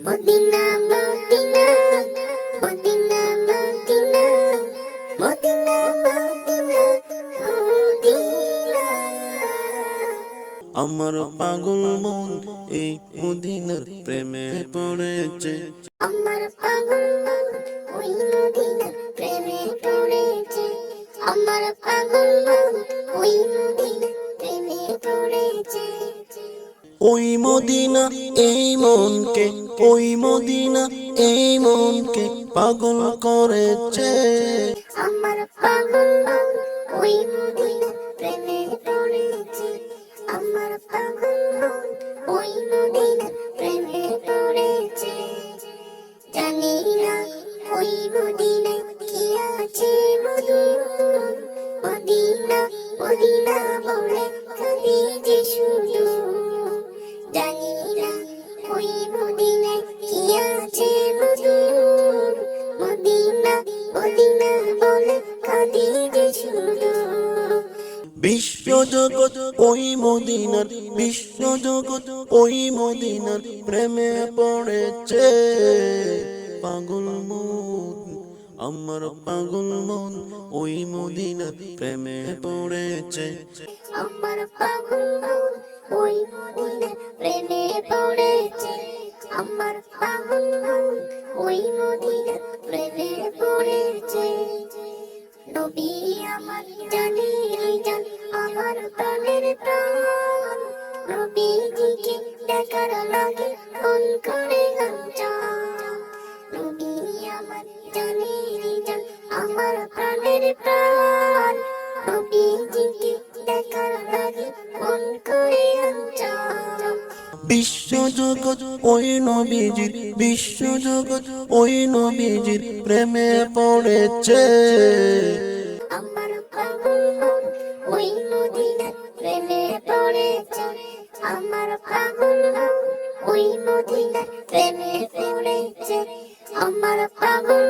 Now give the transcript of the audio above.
Medina Medina Medina Medina Medina Medina Medina. আমার পাগল মন এই মদিনার প্রেমে পড়েছে। আমার পাগল মন ওই মদিনার প্রেমে পড়েছে। আমার পাগল মন ওই মদিনার প্রেমে পড়েছে। ওই মদিনা এই মনকে, ওই মদিনা এই মনকে পাগল করেছে। আমার পাগল মন ওই মদিনার প্রেমে পড়েছে। আমার পাগল মন ওই মদিনার প্রেমে পড়েছে। জানি না ওই মদিনায় কি আছে মধু, মদিনা মদিনা বলে কাঁদি যে শুধু। জানি না ওই মদিনায় কি আছে মধু, মদিনা মদিনা বলে কাঁদি যে শুধু। বিশ্বজগৎ ওই মদিনার, বিশ্বজগৎ ওই মদিনার প্রেমে পড়েছে। পাগল মন, আমার পাগল মন ওই মদিনার প্রেমে পড়েছে। আমার পাগল মন ওই মদিনার প্রেমে পড়েছে। আমার পাগল মন ওই মদিনার প্রেমে পড়েছে। নবী আমার জানের জান, আমার প্রাণের প্রাণ। নবীজিকে দেখার লাগে মন করে গাঞ্জান। নবী আমার জানের জান, আমার প্রাণের প্রাণ। নবীজিকে দেখার লাগে মন করে গাঞ্জান। বিশ্বজগৎ ওই নবীজির, বিশ্বজগৎ ওই নবীজির প্রেমে পড়েছে। আমার পাগল মন ওই মদিনার প্রেমে পড়েছে। আমার পাগল মন ওই মদিনার প্রেমে পড়েছে। আমার পাগল